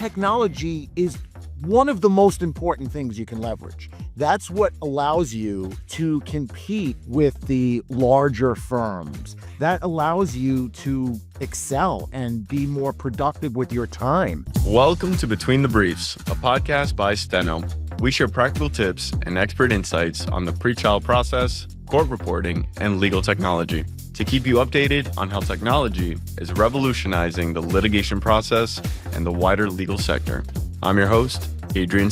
technology is one of the most important things you can leverage. That's what allows you to compete with the larger firms. That allows you to excel and be more productive with your time. Welcome to Between the Briefs, a podcast by Steno. We share practical tips and expert insights on the pre-trial process, court reporting, and legal technology to keep you updated on how technology is revolutionizing the litigation process and the wider legal sector. I'm your host, Adrian.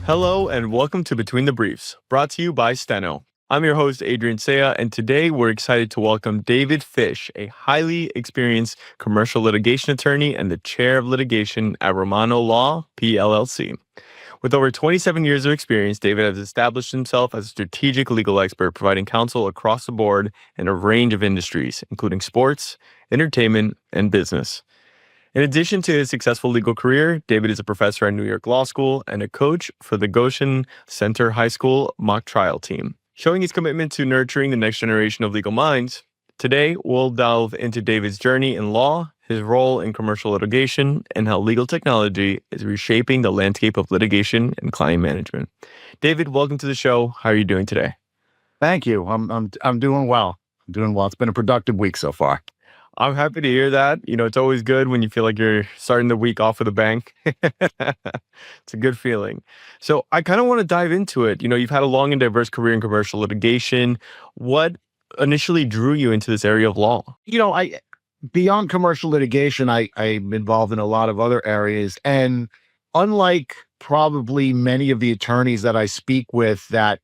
Hello and welcome to Between the Briefs, brought to you by Steno. I'm your host, Adrian, and today we're excited to welcome David Fish, a highly experienced commercial litigation attorney and the chair of litigation at Romano Law PLLC. With over 27 years of experience, David has established himself as a strategic legal expert, providing counsel across the board in a range of industries, including sports, entertainment, and business. In addition to his successful legal career, David is a professor at New York Law School and a coach for the Goshen Center High School mock trial team. Showing his commitment to nurturing the next generation of legal minds, today we'll delve into David's journey in law, his role in commercial litigation, and how legal technology is reshaping the landscape of litigation and client management. David, welcome to the show. How are you doing today? Thank you. I'm doing well. It's been a productive week so far. I'm happy to hear that. You know, it's always good when you feel like you're starting the week off with a bang. It's a good feeling. So I kind of want to dive into it. You know, you've had a long and diverse career in commercial litigation. What initially drew you into this area of law? You know, beyond commercial litigation, I'm involved in a lot of other areas. And unlike probably many of the attorneys that I speak with that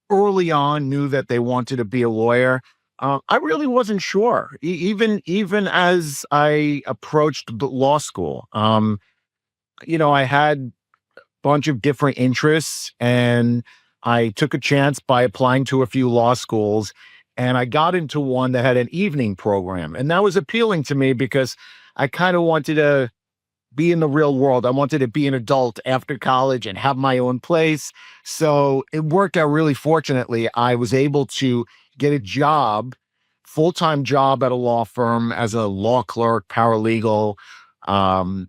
early on knew that they wanted to be a lawyer, I really wasn't sure, even as I approached law school. You know, I had a bunch of different interests, and I took a chance by applying to a few law schools, and I got into one that had an evening program. And that was appealing to me because I kind of wanted to be in the real world. I wanted to be an adult after college and have my own place. So it worked out really fortunately. I was able to get a job, full-time job at a law firm as a law clerk, paralegal, and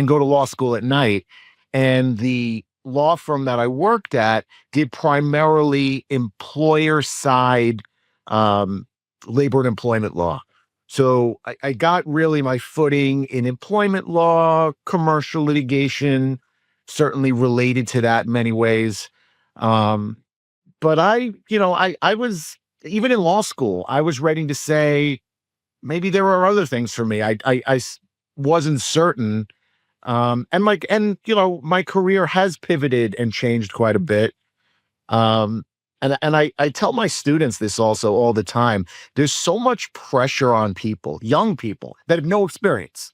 go to law school at night. And the law firm that I worked at did primarily employer side labor and employment law. So I got really my footing in employment law, commercial litigation, certainly related to that in many ways. But I was, even in law school, I was ready to say, maybe there are other things for me. I wasn't certain. And my career has pivoted and changed quite a bit. And I tell my students this also all the time. There's so much pressure on people, young people that have no experience,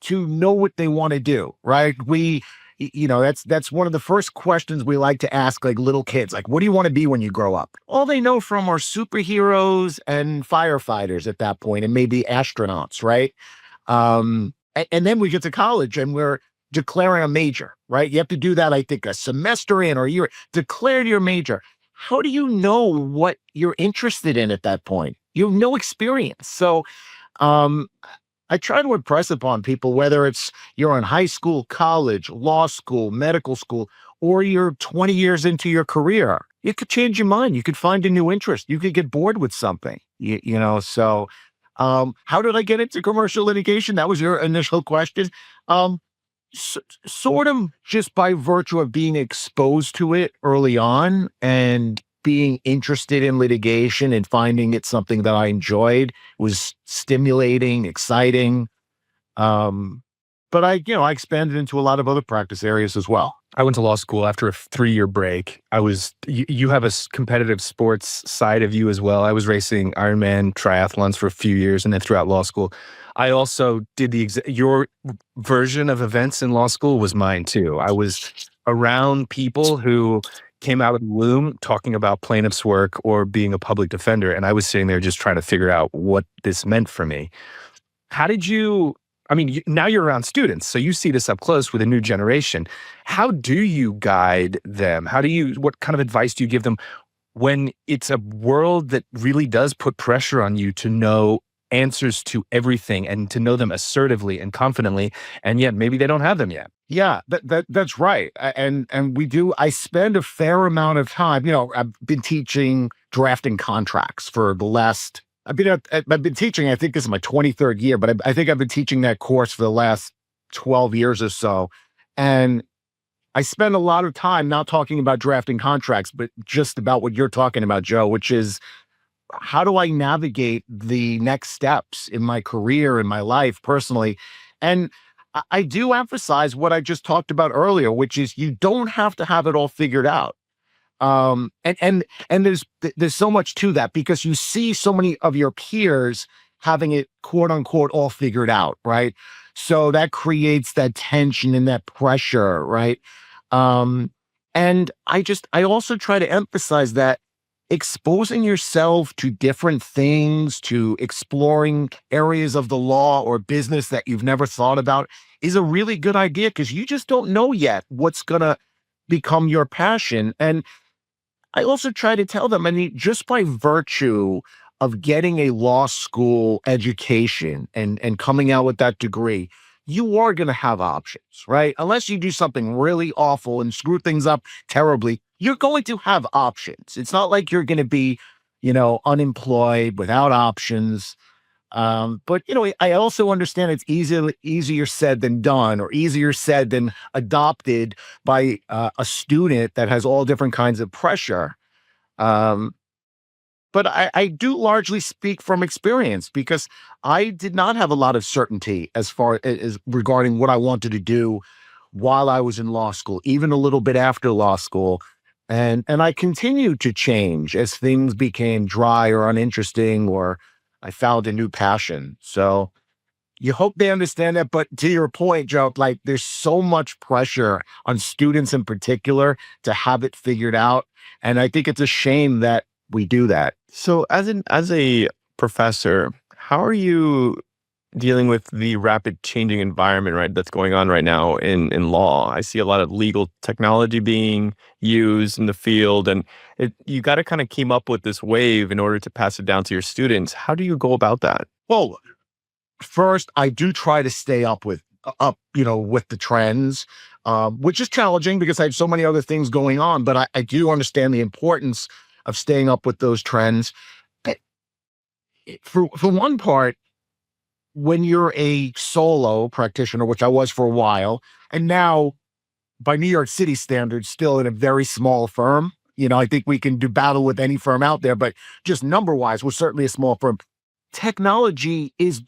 to know what they want to do, right? That's one of the first questions we like to ask, like little kids, like, what do you want to be when you grow up? All they know from are superheroes and firefighters at that point, and maybe astronauts, right? And then we get to college and we're declaring a major, right? You have to do that, I think, a semester in or a year. Declare your major. How do you know what you're interested in at that point? You have no experience. So I try to impress upon people, whether it's you're in high school, college, law school, medical school, or you're 20 years into your career, you could change your mind. You could find a new interest. You could get bored with something, So how did I get into commercial litigation? That was your initial question. Sort of just by virtue of being exposed to it early on and being interested in litigation and finding it something that I enjoyed. It was stimulating, exciting. But I expanded into a lot of other practice areas as well. I went to law school after a 3-year break. You have a competitive sports side of you as well. I was racing Ironman triathlons for a few years, and then throughout law school, I also did your version of events in law school was mine too. I was around people who came out of the womb talking about plaintiff's work or being a public defender, and I was sitting there just trying to figure out what this meant for me. How did you? Now you're around students, so you see this up close with a new generation. How do you guide them? What kind of advice do you give them when it's a world that really does put pressure on you to know answers to everything and to know them assertively and confidently, and yet maybe they don't have them yet. Yeah, that's right. And we do. I spend a fair amount of time. I've been teaching drafting contracts for the last. I've been teaching. I think this is my 23rd year, but I think I've been teaching that course for the last 12 years or so. And I spend a lot of time not talking about drafting contracts, but just about what you're talking about, Joe, which is how do I navigate the next steps in my career, in my life personally? And I do emphasize what I just talked about earlier, which is you don't have to have it all figured out. And there's so much to that because you see so many of your peers having it quote unquote all figured out, right? So that creates that tension and that pressure, right? Um, and I also try to emphasize that exposing yourself to different things, to exploring areas of the law or business that you've never thought about is a really good idea because you just don't know yet what's going to become your passion. And I also try to tell them, I mean, just by virtue of getting a law school education and coming out with that degree, you are going to have options, right? Unless you do something really awful and screw things up terribly, you're going to have options. It's not like you're going to be, unemployed without options. But I also understand it's easier said than done, or easier said than adopted by a student that has all different kinds of pressure. Um, but I do largely speak from experience because I did not have a lot of certainty as far as regarding what I wanted to do while I was in law school, even a little bit after law school. And I continued to change as things became dry or uninteresting, or I found a new passion. So you hope they understand that. But to your point, Joe, like there's so much pressure on students in particular to have it figured out. And I think it's a shame that we do that. So as a professor, how are you dealing with the rapid changing environment, right, that's going on right now in law? I see a lot of legal technology being used in the field, and you got to kind of keep up with this wave in order to pass it down to your students. How do you go about that? Well, first, I do try to stay with the trends, which is challenging because I have so many other things going on. But I do understand the importance of staying up with those trends. Eh, For one part, when you're a solo practitioner, which I was for a while, and now by New York City standards, still in a very small firm. I think we can do battle with any firm out there, but just number wise, we're certainly a small firm. Technology is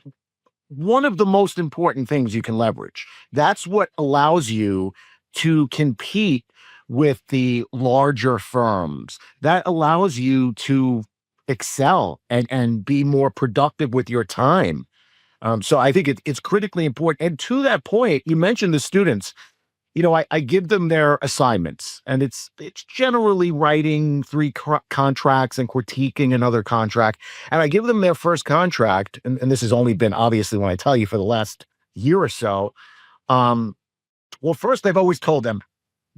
one of the most important things you can leverage. That's what allows you to compete with the larger firms. That allows you to excel and be more productive with your time. So I think it's critically important. And to that point, you mentioned the students. I give them their assignments, and it's generally writing three contracts and critiquing another contract. And I give them their first contract, and this has only been obviously when I tell you for the last year or so. Well, first they've always told them,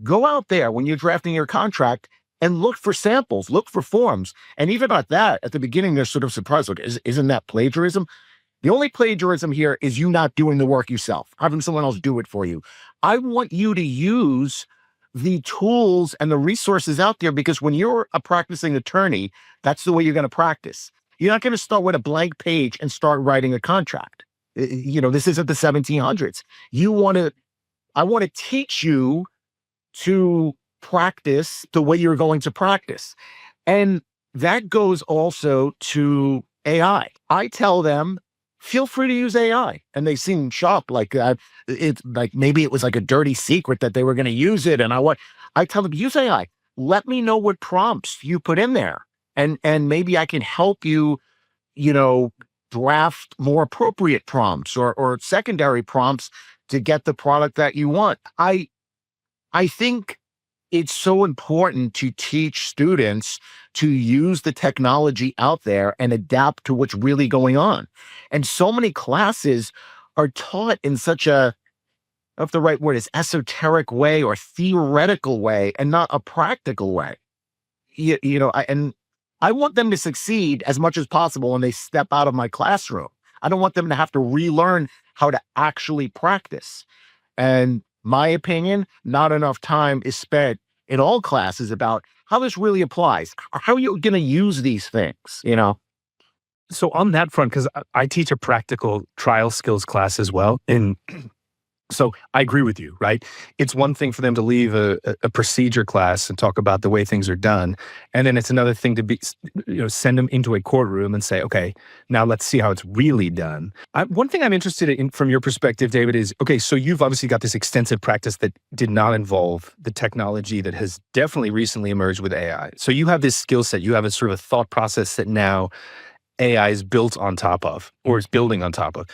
go out there when you're drafting your contract and look for samples, look for forms. And even at that, at the beginning, they're sort of surprised. Like, isn't that plagiarism? The only plagiarism here is you not doing the work yourself, having someone else do it for you. I want you to use the tools and the resources out there because when you're a practicing attorney, that's the way you're going to practice. You're not going to start with a blank page and start writing a contract. This isn't the 1700s. I want to teach you to practice the way you're going to practice. And that goes also to AI. I tell them, feel free to use AI. And they seem shocked, like it's like maybe it was like a dirty secret that they were going to use it. And I tell them, use AI. Let me know what prompts you put in there. And maybe I can help you, draft more appropriate prompts or secondary prompts to get the product that you want. I think it's so important to teach students to use the technology out there and adapt to what's really going on. And so many classes are taught in such a, I don't know if the right word is esoteric way or theoretical way and not a practical way. And I want them to succeed as much as possible when they step out of my classroom. I don't want them to have to relearn how to actually practice. And my opinion, not enough time is spent in all classes about how this really applies. How are you going to use these things, you know? So on that front, because I teach a practical trial skills class as well, and so I agree with you, right? It's one thing for them to leave a procedure class and talk about the way things are done, and then it's another thing to send them into a courtroom and say, okay, now let's see how it's really done. One thing I'm interested in from your perspective, David, is okay. So you've obviously got this extensive practice that did not involve the technology that has definitely recently emerged with AI. So you have this skill set, you have a sort of a thought process that now AI is built on top of, or is building on top of.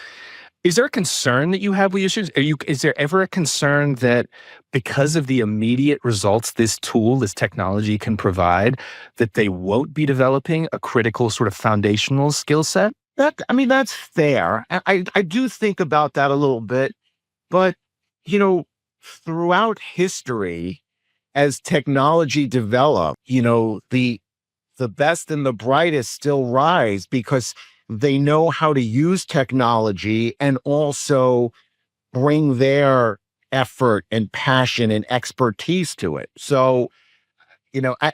Is there a concern that you have with issues? Is there ever a concern that because of the immediate results this tool, this technology can provide, that they won't be developing a critical sort of foundational skill set? That's fair. I do think about that a little bit, but you know, throughout history, as technology developed, the best and the brightest still rise because they know how to use technology and also bring their effort and passion and expertise to it. So,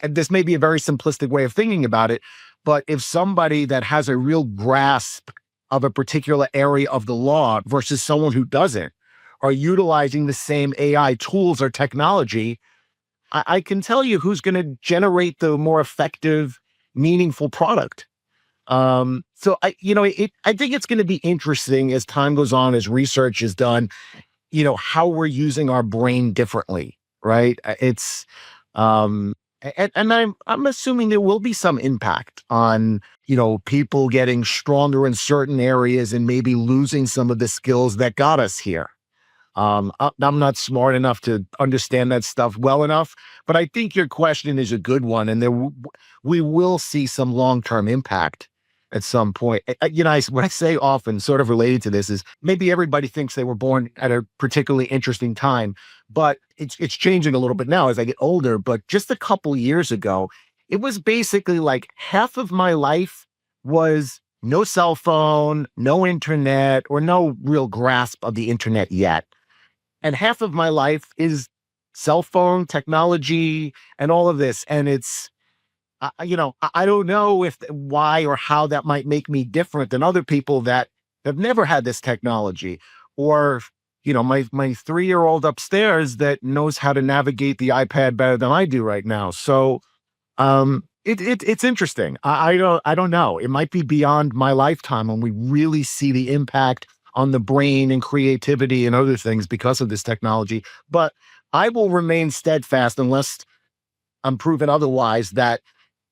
this may be a very simplistic way of thinking about it, but if somebody that has a real grasp of a particular area of the law versus someone who doesn't are utilizing the same AI tools or technology, I can tell you who's going to generate the more effective, meaningful product. I think it's going to be interesting as time goes on, as research is done, how we're using our brain differently, right? And I'm assuming there will be some impact on, people getting stronger in certain areas and maybe losing some of the skills that got us here. I'm not smart enough to understand that stuff well enough, but I think your question is a good one, and we will see some long-term impact at some point. What I say often, sort of related to this, is maybe everybody thinks they were born at a particularly interesting time, but it's changing a little bit now as I get older. But just a couple years ago, it was basically like half of my life was no cell phone, no internet, or no real grasp of the internet yet. And half of my life is cell phone technology and all of this. And it's, I don't know why or how that might make me different than other people that have never had this technology, or, my 3-year-old upstairs that knows how to navigate the iPad better than I do right now. So, it's interesting. I don't know. It might be beyond my lifetime when we really see the impact on the brain and creativity and other things because of this technology. But I will remain steadfast unless I'm proven otherwise that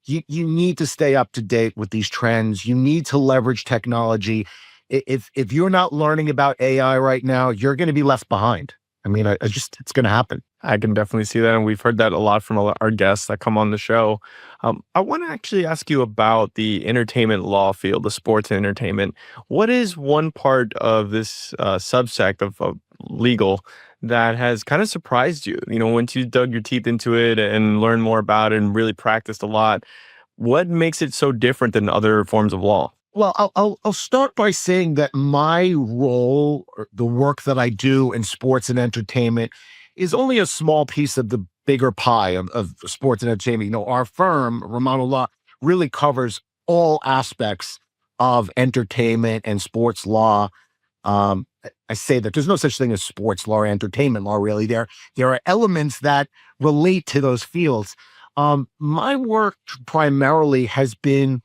you need to stay up to date with these trends. You need to leverage technology. If you're not learning about AI right now, you're going to be left behind. It's going to happen. I can definitely see that. And we've heard that a lot from our guests that come on the show. I want to actually ask you about the entertainment law field, the sports and entertainment. What is one part of this subsect of legal that has kind of surprised you? Once you dug your teeth into it and learned more about it and really practiced a lot, what makes it so different than other forms of law? Well, I'll start by saying that my role, or the work that I do in sports and entertainment, is only a small piece of the bigger pie of sports and entertainment. Our firm, Romano Law, really covers all aspects of entertainment and sports law. I say that there's no such thing as sports law or entertainment law, really. There are elements that relate to those fields. My work primarily has been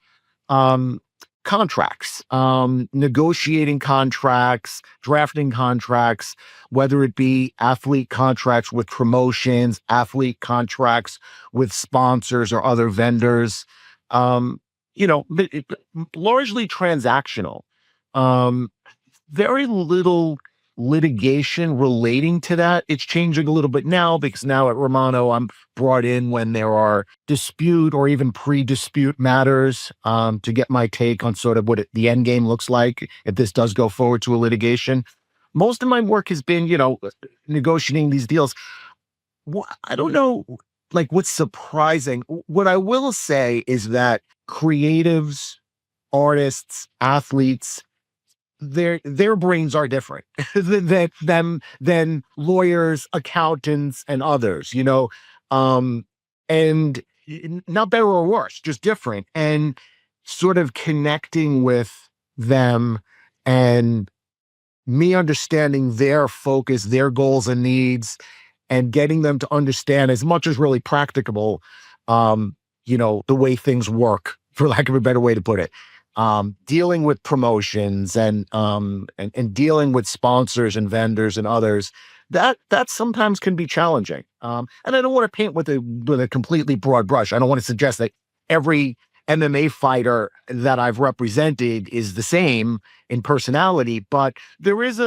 contracts, negotiating contracts, drafting contracts, whether it be athlete contracts with promotions, athlete contracts with sponsors or other vendors, largely transactional. Very little litigation relating to that. It's changing a little bit now because now at Romano, I'm brought in when there are dispute or even pre-dispute matters to get my take on sort of what the end game looks like if this does go forward to a litigation. Most of my work has been, negotiating these deals. I don't know, like what's surprising. What I will say is that creatives, artists, athletes, their brains are different than lawyers, accountants, and others, and not better or worse, just different. And sort of connecting with them and me understanding their focus, their goals and needs, and getting them to understand as much as really practicable, the way things work, for lack of a better way to put it. Dealing with promotions and dealing with sponsors and vendors and others, that sometimes can be challenging. And I don't want to paint with a completely broad brush. I don't want to suggest that every MMA fighter that I've represented is the same in personality, but there is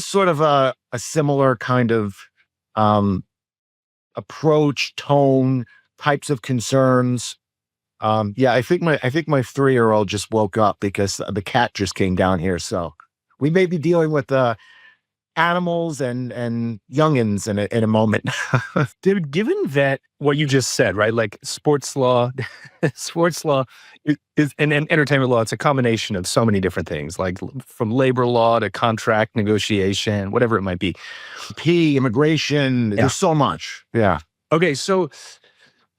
sort of a similar kind of approach, tone, types of concerns. Yeah, I think my 3-year-old just woke up because the cat just came down here. So we may be dealing with animals and youngins in a moment. David, given that what you just said, right? Like sports law, is and entertainment law, it's a combination of so many different things, like from labor law to contract negotiation, whatever it might be. Immigration, Yeah. there's so much. Yeah. Okay, so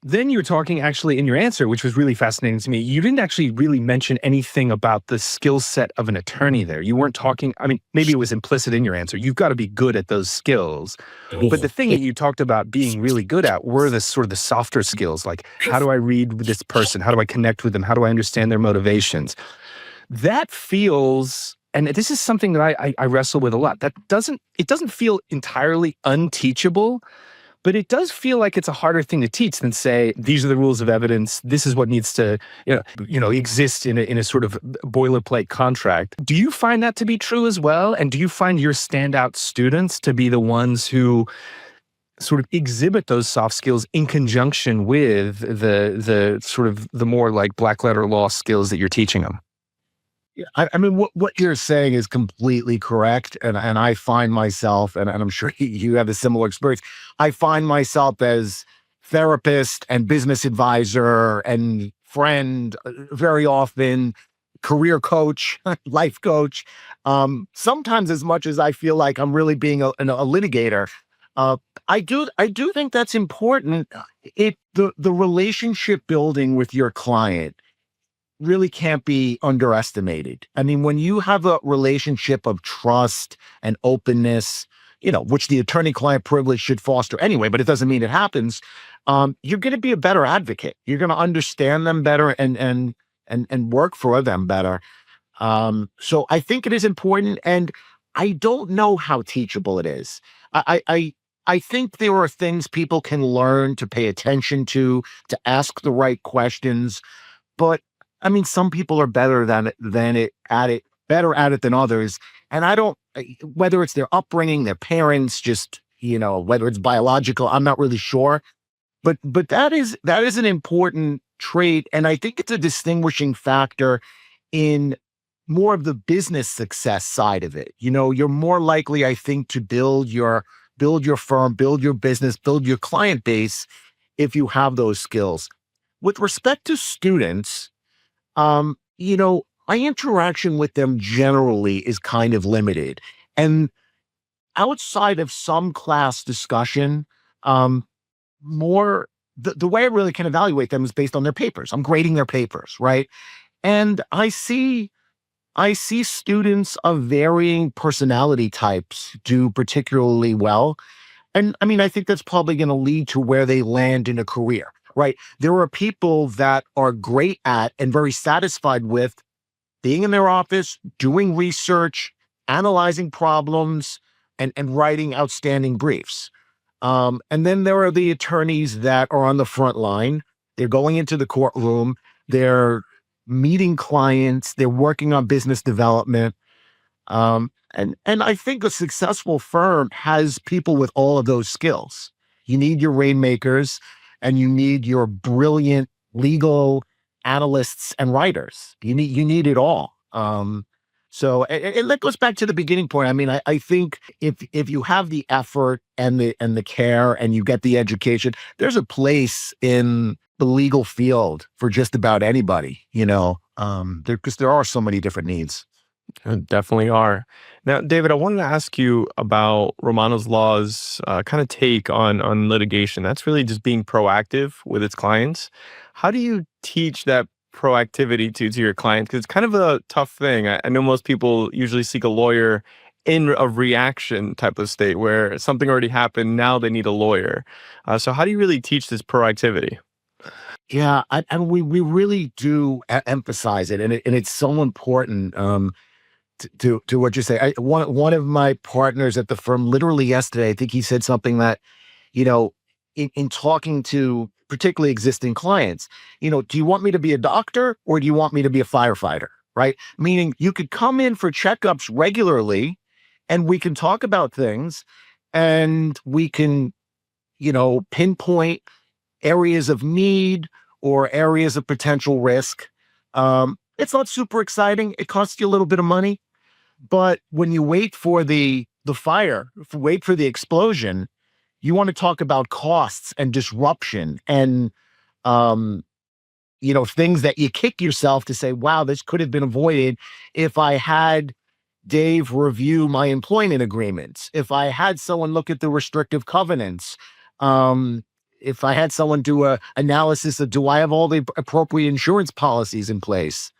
then you were talking actually in your answer, which was really fascinating to me. You didn't actually really mention anything about the skill set of an attorney there. You weren't talking, I mean, maybe it was implicit in your answer. You've got to be good at those skills. But the thing that you talked about being really good at were the sort of the softer skills, like how do I read this person? How do I connect with them? How do I understand their motivations? That feels, and this is something that I wrestle with a lot. It doesn't feel entirely unteachable, but it does feel like it's a harder thing to teach than say, these are the rules of evidence. This is what needs to, exist in a sort of boilerplate contract. Do you find that to be true as well? And do you find your standout students to be the ones who sort of exhibit those soft skills in conjunction with the sort of the more like black letter law skills that you're teaching them? I mean, what you're saying is completely correct. And I find myself, and I'm sure you have a similar experience, I find myself as therapist and business advisor and friend, very often career coach, life coach, sometimes as much as I feel like I'm really being a litigator. I do think that's important. The relationship building with your client really can't be underestimated. I mean, when you have a relationship of trust and openness, which the attorney-client privilege should foster anyway, but it doesn't mean it happens, you're going to be a better advocate. You're going to understand them better and work for them better. So I think it is important, and I don't know how teachable it is. I think there are things people can learn to pay attention to ask the right questions, but I mean, some people are better better at it than others. And whether it's their upbringing, their parents, just, whether it's biological, I'm not really sure. But that is an important trait. And I think it's a distinguishing factor in more of the business success side of it. You're more likely, I think, to build your firm, build your business, build your client base if you have those skills. With respect to students, my interaction with them generally is kind of limited. And outside of some class discussion, more the way I really can evaluate them is based on their papers. I'm grading their papers, right? And I see students of varying personality types do particularly well. And I mean, I think that's probably going to lead to where they land in a career. Right. There are people that are great at and very satisfied with being in their office, doing research, analyzing problems, and writing outstanding briefs. And then there are the attorneys that are on the front line. They're going into the courtroom. They're meeting clients. They're working on business development. And I think a successful firm has people with all of those skills. You need your rainmakers, and you need your brilliant legal analysts and writers. You need it all. So that goes back to the beginning point. I mean, I think if you have the effort and the care and you get the education, there's a place in the legal field for just about anybody, because there are so many different needs. Definitely are. Now, David, I wanted to ask you about Romano's Law's kind of take on litigation. That's really just being proactive with its clients. How do you teach that proactivity to your clients? Because it's kind of a tough thing. I know most people usually seek a lawyer in a reaction type of state where something already happened. Now they need a lawyer. So how do you really teach this proactivity? Yeah, and we really do emphasize it, and it's so important. To what you say. One of my partners at the firm, literally yesterday, I think he said something that, you know, in talking to particularly existing clients, do you want me to be a doctor or do you want me to be a firefighter? Right? Meaning you could come in for checkups regularly and we can talk about things and we can, pinpoint areas of need or areas of potential risk. It's not super exciting. It costs you a little bit of money, but when you wait for the fire, wait for the explosion, you want to talk about costs and disruption and um, things that you kick yourself to say, wow, this could have been avoided if I had Dave review my employment agreements, if I had someone look at the restrictive covenants, if I had someone do a analysis of do I have all the appropriate insurance policies in place.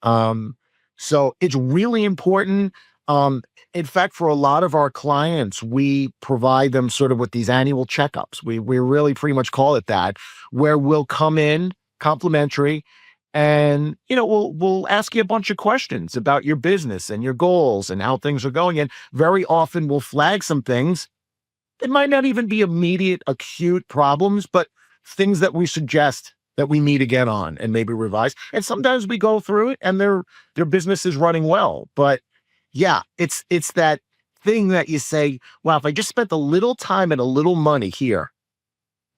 Um, so it's really important. Um, in fact, for a lot of our clients, we provide them sort of with these annual checkups. We really pretty much call it that, where we'll come in complimentary and we'll ask you a bunch of questions about your business and your goals and how things are going. And very often we'll flag some things that might not even be immediate acute problems, but things that we suggest that we need to get on and maybe revise. And sometimes we go through it and their business is running well. But yeah, it's that thing that you say, wow, if I just spent a little time and a little money here,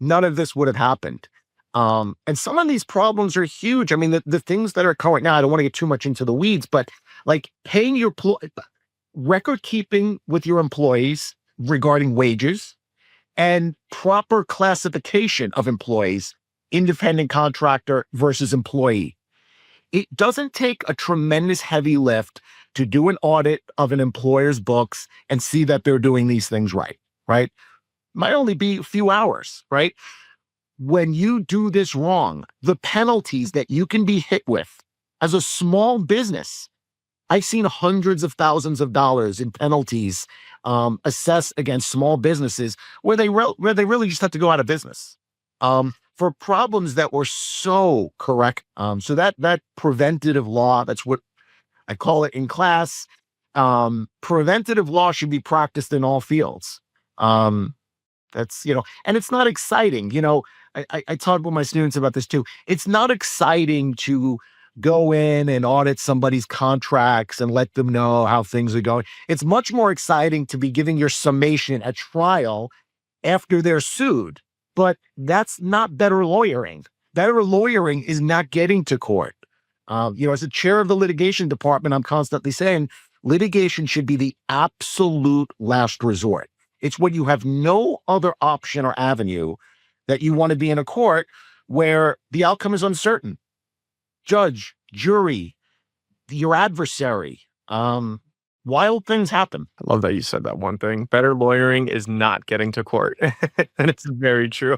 none of this would have happened. And some of these problems are huge. I mean, the things that are current now, I don't want to get too much into the weeds, but like paying your record keeping with your employees regarding wages and proper classification of employees, independent contractor versus employee. It doesn't take a tremendous heavy lift to do an audit of an employer's books and see that they're doing these things right, right? Might only be a few hours, right? When you do this wrong, the penalties that you can be hit with as a small business, I've seen hundreds of thousands of dollars in penalties assessed against small businesses where they really just have to go out of business for problems that were so correct. So that preventative law, that's what I call it in class. Preventative law should be practiced in all fields. That's, and it's not exciting. I talk with my students about this too. It's not exciting to go in and audit somebody's contracts and let them know how things are going. It's much more exciting to be giving your summation at trial after they're sued. But that's not better lawyering. Better lawyering is not getting to court. As a chair of the litigation department, I'm constantly saying litigation should be the absolute last resort. It's when you have no other option or avenue that you want to be in a court where the outcome is uncertain. Judge, jury, your adversary. Wild things happen. I love that you said that one thing. Better lawyering is not getting to court. And it's very true.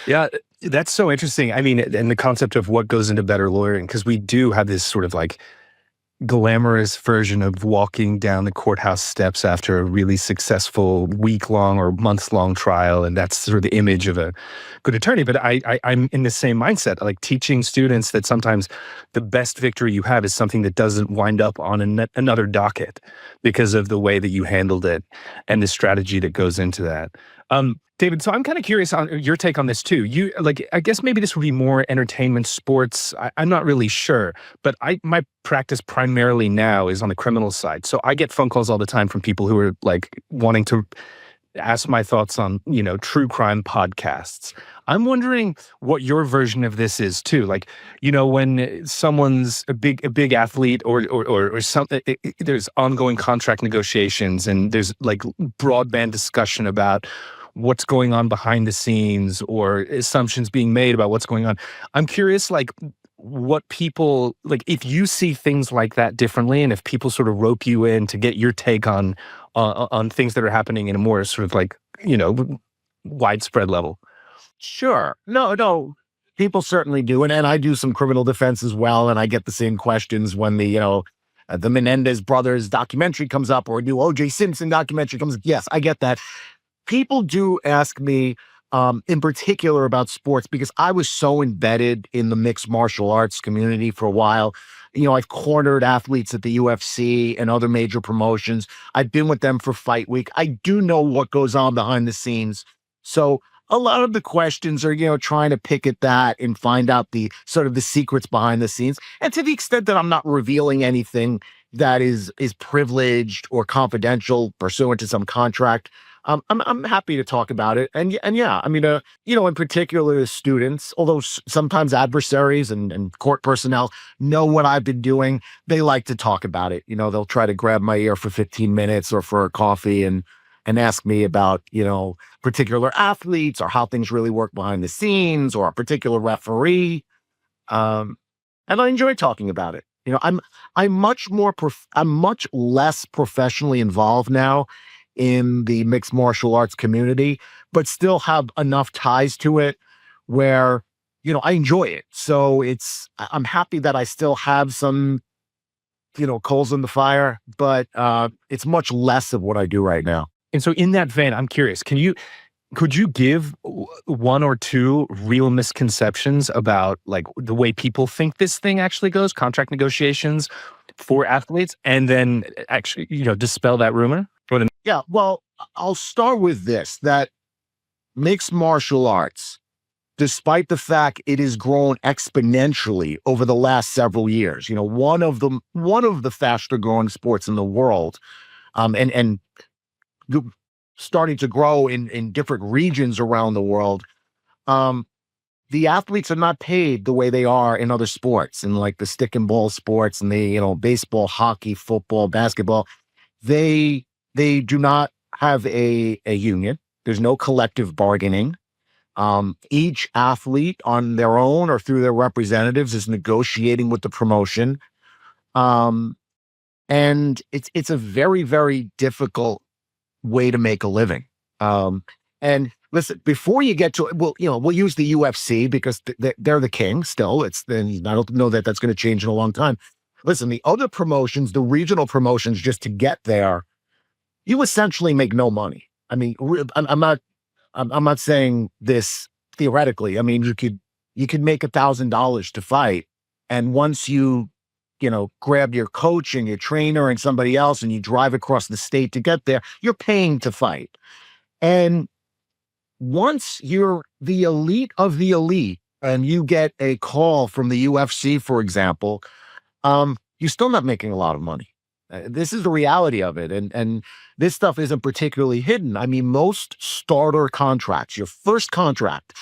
Yeah, that's so interesting. I mean, and the concept of what goes into better lawyering, because we do have this sort of like glamorous version of walking down the courthouse steps after a really successful week-long or months-long trial, and that's sort of the image of a good attorney. But I'm in the same mindset, like teaching students that sometimes the best victory you have is something that doesn't wind up on another docket because of the way that you handled it and the strategy that goes into that. David, so I'm kind of curious on your take on this too. I guess maybe this would be more entertainment, sports. I'm not really sure, but my practice primarily now is on the criminal side. So I get phone calls all the time from people who are like wanting to ask my thoughts on, true crime podcasts. I'm wondering what your version of this is too. Like, when someone's a big athlete or something, there's ongoing contract negotiations and there's like broadband discussion about what's going on behind the scenes or assumptions being made about what's going on. I'm curious, like, what people like, if you see things like that differently, and if people sort of rope you in to get your take on things that are happening in a more sort of like, widespread level. Sure. No, no. People certainly do. And I do some criminal defense as well. And I get the same questions when the Menendez brothers documentary comes up, or a new OJ Simpson documentary comes up. Yes, I get that. People do ask me in particular about sports, because I was so embedded in the mixed martial arts community for a while. I've cornered athletes at the UFC and other major promotions. I've been with them for fight week. I do know what goes on behind the scenes. So a lot of the questions are, trying to pick at that and find out the sort of the secrets behind the scenes. And to the extent that I'm not revealing anything that is privileged or confidential pursuant to some contract, I'm happy to talk about it. And yeah, I mean, in particular, students, although sometimes adversaries and court personnel know what I've been doing, they like to talk about it. They'll try to grab my ear for 15 minutes or for a coffee and ask me about, particular athletes or how things really work behind the scenes, or a particular referee. And I enjoy talking about it. I'm much less professionally involved now in the mixed martial arts community, but still have enough ties to it where, I enjoy it. So I'm happy that I still have some, coals in the fire, but it's much less of what I do right now. And so in that vein, I'm curious, could you give one or two real misconceptions about like the way people think this thing actually goes, contract negotiations for athletes, and then actually, dispel that rumor? Yeah, well, I'll start with this, that mixed martial arts, despite the fact it has grown exponentially over the last several years, one of the faster growing sports in the world, and starting to grow in different regions around the world. The athletes are not paid the way they are in other sports, in like the stick and ball sports and the, baseball, hockey, football, basketball. They do not have a union. There's no collective bargaining. Each athlete on their own or through their representatives is negotiating with the promotion. And it's a very, very difficult way to make a living. And listen, before you get to it, we'll use the UFC because they're the king still. I don't know that that's going to change in a long time. Listen, the other promotions, the regional promotions, just to get there, you essentially make no money. I mean, I'm not saying this theoretically. I mean, you could make $1,000 to fight, and once you grab your coach and your trainer and somebody else, and you drive across the state to get there, you're paying to fight. And once you're the elite of the elite, and you get a call from the UFC, for example, you're still not making a lot of money. This is the reality of it. And this stuff isn't particularly hidden. I mean, most starter contracts, your first contract,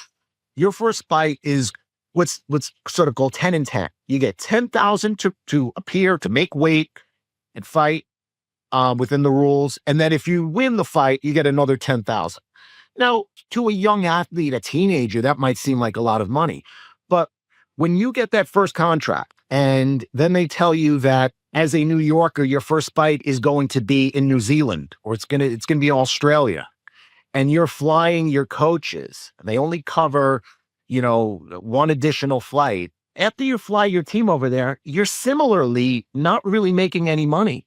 your first fight is what's sort of called 10 and 10. You get 10,000 to appear, to make weight and fight within the rules. And then if you win the fight, you get another 10,000. Now, to a young athlete, a teenager, that might seem like a lot of money. But when you get that first contract, and then they tell you that as a New Yorker, your first fight is going to be in New Zealand, or it's gonna be in Australia, and you're flying your coaches, and they only cover, one additional flight. After you fly your team over there, you're similarly not really making any money.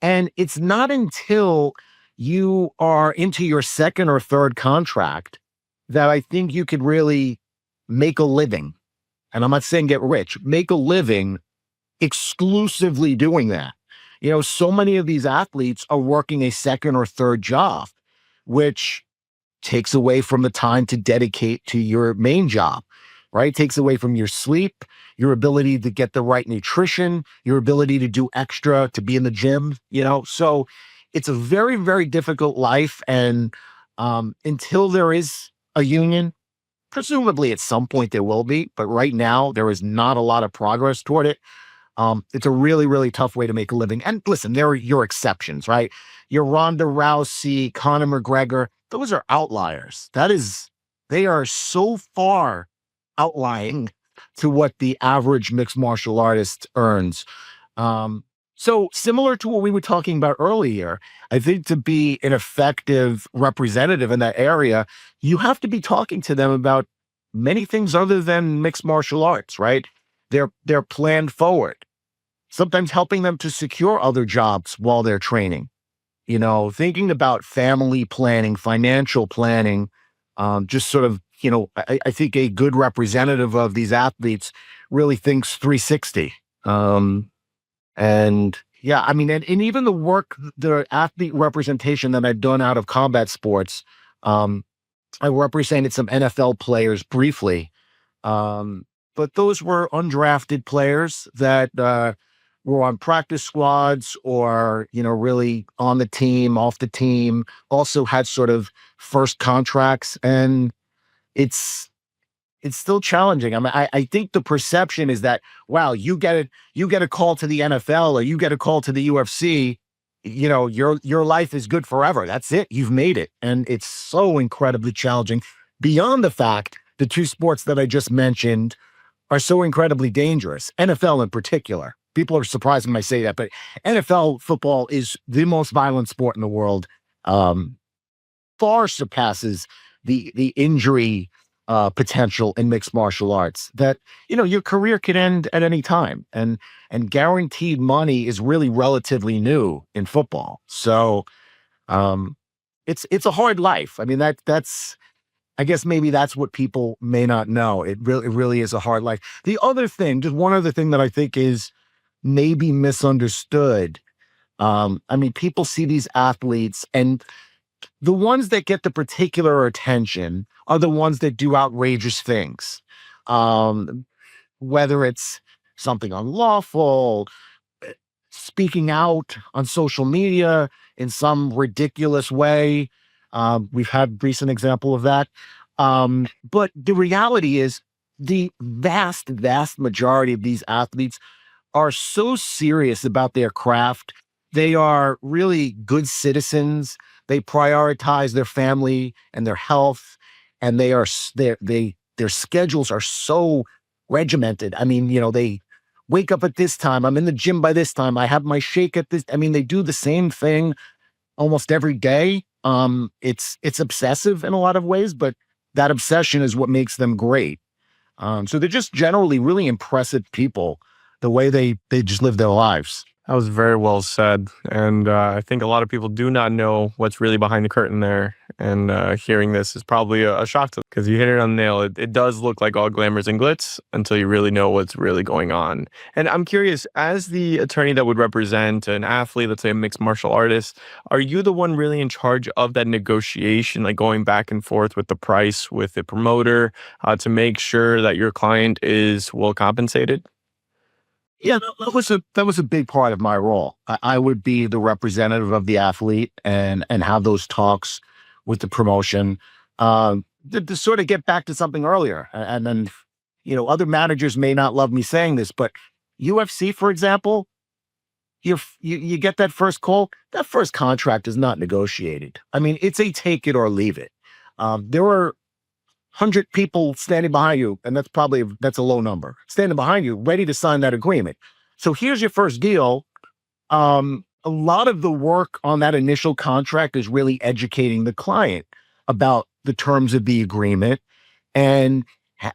And it's not until you are into your second or third contract that I think you could really make a living. And I'm not saying get rich, make a living exclusively doing that. So many of these athletes are working a second or third job, which takes away from the time to dedicate to your main job, right? Takes away from your sleep, your ability to get the right nutrition, your ability to do extra, to be in the gym, So it's a very, very difficult life. And until there is a union, presumably at some point there will be, but right now there is not a lot of progress toward it. It's a really, really tough way to make a living. And listen, there are your exceptions, right? Your Ronda Rousey, Conor McGregor, those are outliers. They are so far outlying to what the average mixed martial artist earns. So similar to what we were talking about earlier, I think to be an effective representative in that area, you have to be talking to them about many things other than mixed martial arts, right? They're planned forward, sometimes helping them to secure other jobs while they're training. Thinking about family planning, financial planning, just sort of, I think a good representative of these athletes really thinks 360. And yeah, I mean, and even the athlete representation that I've done out of combat sports, I represented some NFL players briefly. But those were undrafted players that were on practice squads or, really on the team, off the team, also had sort of first contracts. And it's still challenging. I mean, I think the perception is that, wow, you get a call to the NFL or you get a call to the UFC, your life is good forever. That's it. You've made it. And it's so incredibly challenging beyond the fact the two sports that I just mentioned are so incredibly dangerous. NFL in particular. People are surprised when I say that, but NFL football is the most violent sport in the world. Far surpasses the injury potential in mixed martial arts that, your career could end at any time. And guaranteed money is really relatively new in football. So it's a hard life. I mean, that's I guess maybe that's what people may not know. It really is a hard life. The other thing, just one other thing that I think is maybe misunderstood. I mean, people see these athletes and the ones that get the particular attention are the ones that do outrageous things. Whether it's something unlawful, speaking out on social media in some ridiculous way. We've had recent example of that. But the reality is the vast, vast majority of these athletes are so serious about their craft. They are really good citizens. They prioritize their family and their health, and their schedules are so regimented. I mean, they wake up at this time. I'm in the gym by this time. I have my shake at this. I mean, they do the same thing almost every day. It's obsessive in a lot of ways, but that obsession is what makes them great. So they're just generally really impressive people, the way they just live their lives. That was very well said. And I think a lot of people do not know what's really behind the curtain there. And hearing this is probably a shock to them because you hit it on the nail. It does look like all glamours and glitz until you really know what's really going on. And I'm curious, as the attorney that would represent an athlete, let's say a mixed martial artist, are you the one really in charge of that negotiation, like going back and forth with the price with the promoter to make sure that your client is well compensated? Yeah, that was a big part of my role. I would be the representative of the athlete and have those talks with the promotion to sort of get back to something earlier. And then, other managers may not love me saying this, but UFC, for example, you get that first call, that first contract is not negotiated. I mean, it's a take it or leave it. There are 100 people standing behind you, and that's a low number, standing behind you, ready to sign that agreement. So here's your first deal. A lot of the work on that initial contract is really educating the client about the terms of the agreement and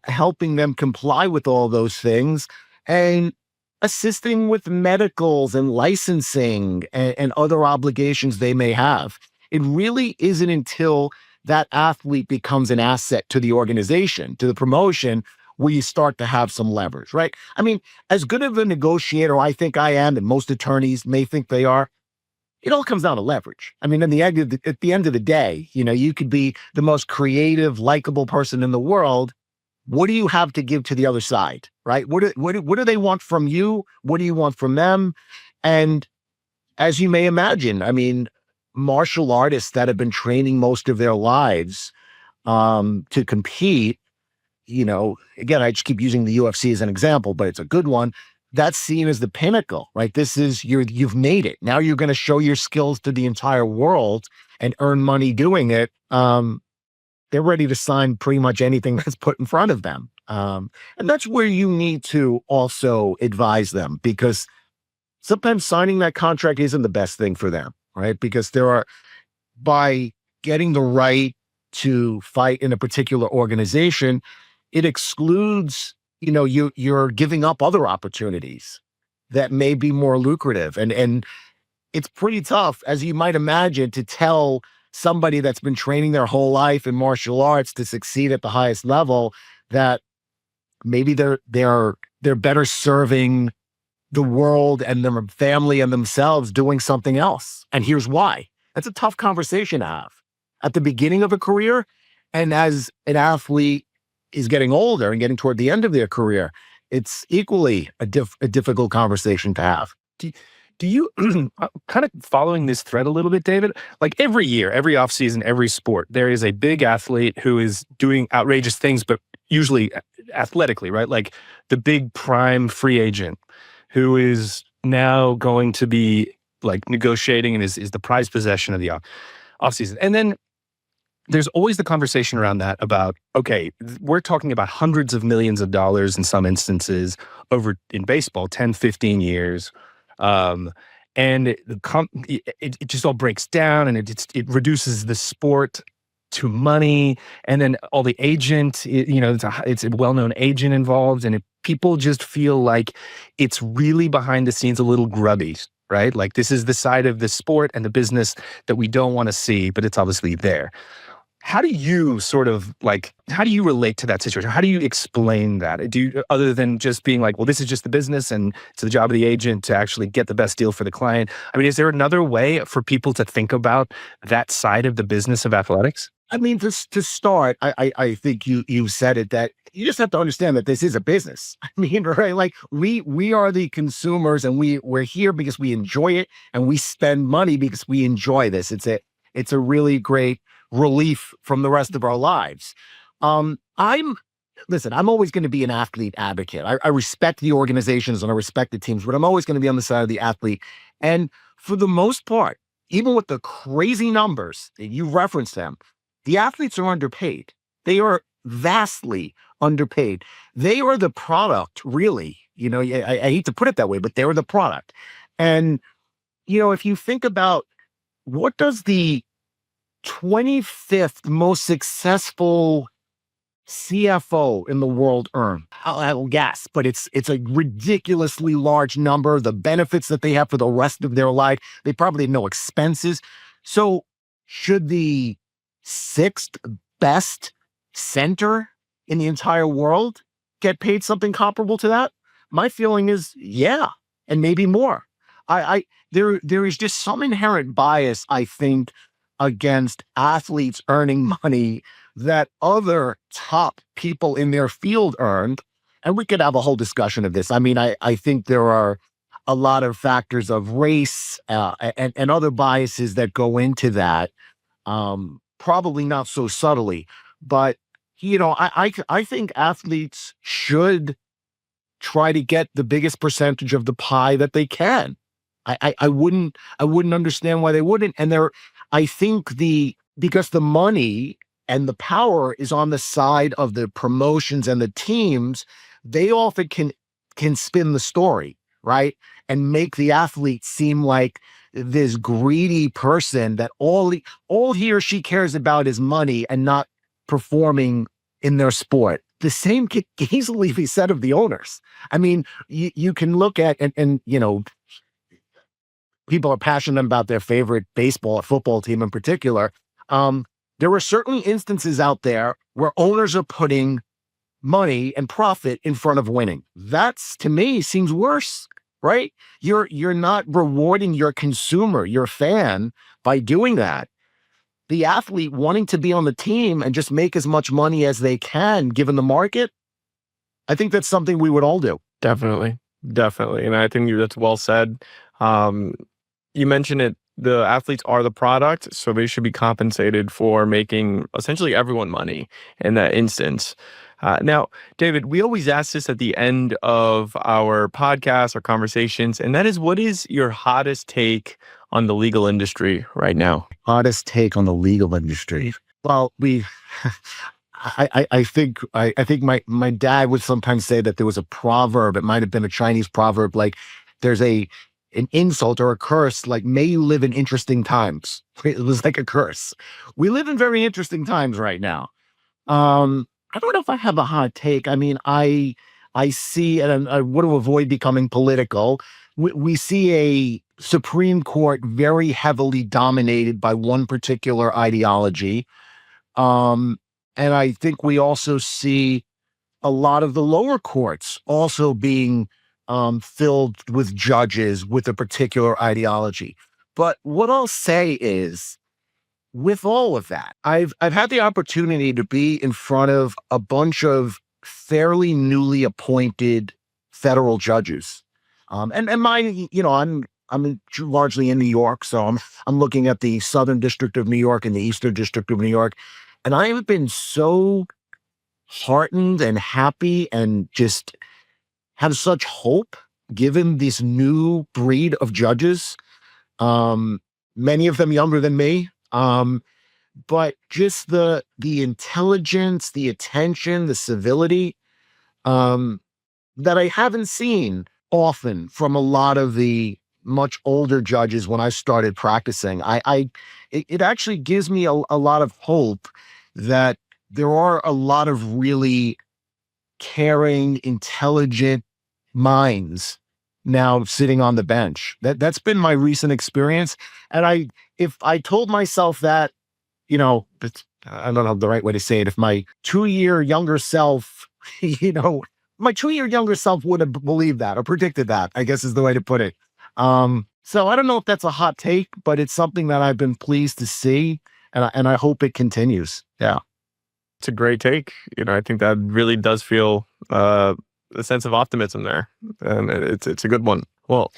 helping them comply with all those things and assisting with medicals and licensing and other obligations they may have. It really isn't until that athlete becomes an asset to the organization, to the promotion, where you start to have some leverage, right? I mean, as good of a negotiator I think I am, and most attorneys may think they are, it all comes down to leverage. I mean, at the end of the day, you could be the most creative, likable person in the world. What do you have to give to the other side, right? What do they want from you? What do you want from them? And as you may imagine, I mean, martial artists that have been training most of their lives to compete, again, I just keep using the UFC as an example, but it's a good one. That's seen as the pinnacle, right? This is you've made it. Now you're going to show your skills to the entire world and earn money doing it. they're ready to sign pretty much anything that's put in front of them. And that's where you need to also advise them, because sometimes signing that contract isn't the best thing for them, right? Because by getting the right to fight in a particular organization, it excludes, you're giving up other opportunities that may be more lucrative. And it's pretty tough, as you might imagine, to tell somebody that's been training their whole life in martial arts to succeed at the highest level that maybe they're better serving the world and their family and themselves doing something else. And here's why. That's a tough conversation to have at the beginning of a career. And as an athlete is getting older and getting toward the end of their career, it's equally a difficult conversation to have. Do you kind of following this thread a little bit, David? Like every year, every offseason, every sport, there is a big athlete who is doing outrageous things, but usually athletically, right? Like the big prime free agent who is now going to be like negotiating and is the prized possession of the offseason. And then there's always the conversation around that about, okay, we're talking about hundreds of millions of dollars in some instances over in baseball, 10, 15 years. And it just all breaks down, and it reduces the sport to money. And then all the agent, it's a well-known agent involved, and people just feel like it's really behind the scenes a little grubby, right? Like this is the side of the sport and the business that we don't want to see, but it's obviously there. How do you how do you relate to that situation? How do you explain that? Other than just being like, well, this is just the business and it's the job of the agent to actually get the best deal for the client. I mean, is there another way for people to think about that side of the business of athletics? I mean, to start, I think you said it, that you just have to understand that this is a business. I mean, right? Like we are the consumers, and we're here because we enjoy it, and we spend money because we enjoy this. It's a really great relief from the rest of our lives. I'm always going to be an athlete advocate. I respect the organizations and I respect the teams, but I'm always going to be on the side of the athlete. And for the most part, even with the crazy numbers that you referenced them, the athletes are underpaid. They are vastly underpaid. They are the product, really. I hate to put it that way, but they're the product. And, if you think about what does the 25th most successful CFO in the world earn? I'll guess, but it's a ridiculously large number. The benefits that they have for the rest of their life, they probably have no expenses. So should the sixth best center in the entire world get paid something comparable to that? My feeling is, yeah, and maybe more. There is just some inherent bias, I think, against athletes earning money that other top people in their field earned. And we could have a whole discussion of this. I mean, I think there are a lot of factors of race and other biases that go into that, probably not so subtly. But, I think athletes should try to get the biggest percentage of the pie that they can. I wouldn't understand why they wouldn't. And I think because the money and the power is on the side of the promotions and the teams, they often can spin the story, right? And make the athlete seem like this greedy person that all he or she cares about is money and not performing in their sport. The same could easily be said of the owners. I mean, you can look at, and people are passionate about their favorite baseball or football team in particular. There are certain instances out there where owners are putting money and profit in front of winning. That's, to me, seems worse, right? You're not rewarding your consumer, your fan, by doing that. The athlete wanting to be on the team and just make as much money as they can, given the market, I think that's something we would all do. Definitely. And I think that's well said. You mentioned it, the athletes are the product, so they should be compensated for making essentially everyone money in that instance. Now, David, we always ask this at the end of our podcasts or conversations, and that is, what is your hottest take on the legal industry right now? Hottest take on the legal industry. Well, I think my dad would sometimes say that there was a proverb. It might have been a Chinese proverb, like there's an insult or a curse, like may you live in interesting times. It was like a curse. We live in very interesting times right now. I don't know if I have a hot take. I mean, I see, and I want to avoid becoming political. We see a Supreme Court very heavily dominated by one particular ideology. Um, and I think we also see a lot of the lower courts also being filled with judges with a particular ideology. But what I'll say is, with all of that, I've had the opportunity to be in front of a bunch of fairly newly appointed federal judges, and mine, largely in New York, so I'm looking at the Southern District of New York and the Eastern District of New York, and I have been so heartened and happy and just have such hope given this new breed of judges. Um, Many of them younger than me. But just the intelligence, the attention, the civility, um, that I haven't seen often from a lot of the much older judges when I started practicing. It actually gives me a lot of hope that there are a lot of really caring, intelligent minds now sitting on the bench. That's been my recent experience. And if I told myself that, I don't know the right way to say it. If my 2-year younger self, my 2-year younger self would have believed that or predicted that, I guess is the way to put it. So I don't know if that's a hot take, but it's something that I've been pleased to see, and I hope it continues. Yeah. It's a great take. I think that really does feel a sense of optimism there, and it's a good one. Well,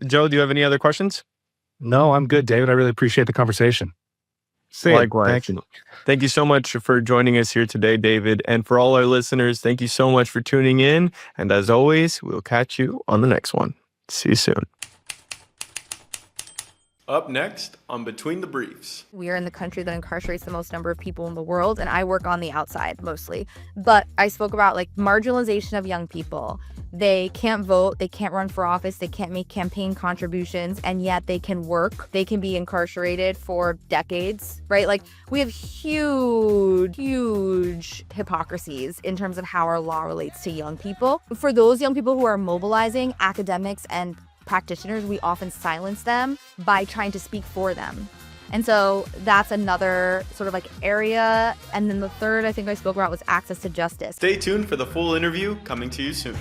Joe, do you have any other questions? No, I'm good, David. I really appreciate the conversation. Likewise. Thank you so much for joining us here today, David. And for all our listeners, thank you so much for tuning in. And as always, we'll catch you on the next one. See you soon. Up next on Between the Briefs. We are in the country that incarcerates the most number of people in the world, and I work on the outside mostly. But I spoke about marginalization of young people. They can't vote, they can't run for office, they can't make campaign contributions, and yet they can work. They can be incarcerated for decades, right? We have huge hypocrisies in terms of how our law relates to young people. For those young people who are mobilizing, academics and practitioners, we often silence them by trying to speak for them. And so that's another sort of area. And then the third I think I spoke about was access to justice. Stay tuned for the full interview coming to you soon.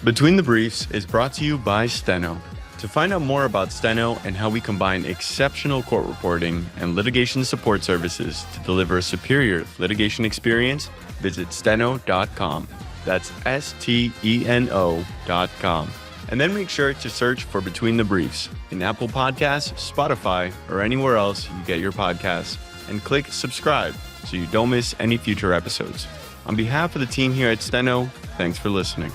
Between the Briefs is brought to you by Steno. To find out more about Steno and how we combine exceptional court reporting and litigation support services to deliver a superior litigation experience, visit steno.com. That's STENO.com. And then make sure to search for Between the Briefs in Apple Podcasts, Spotify, or anywhere else you get your podcasts, and click subscribe so you don't miss any future episodes. On behalf of the team here at Steno, thanks for listening.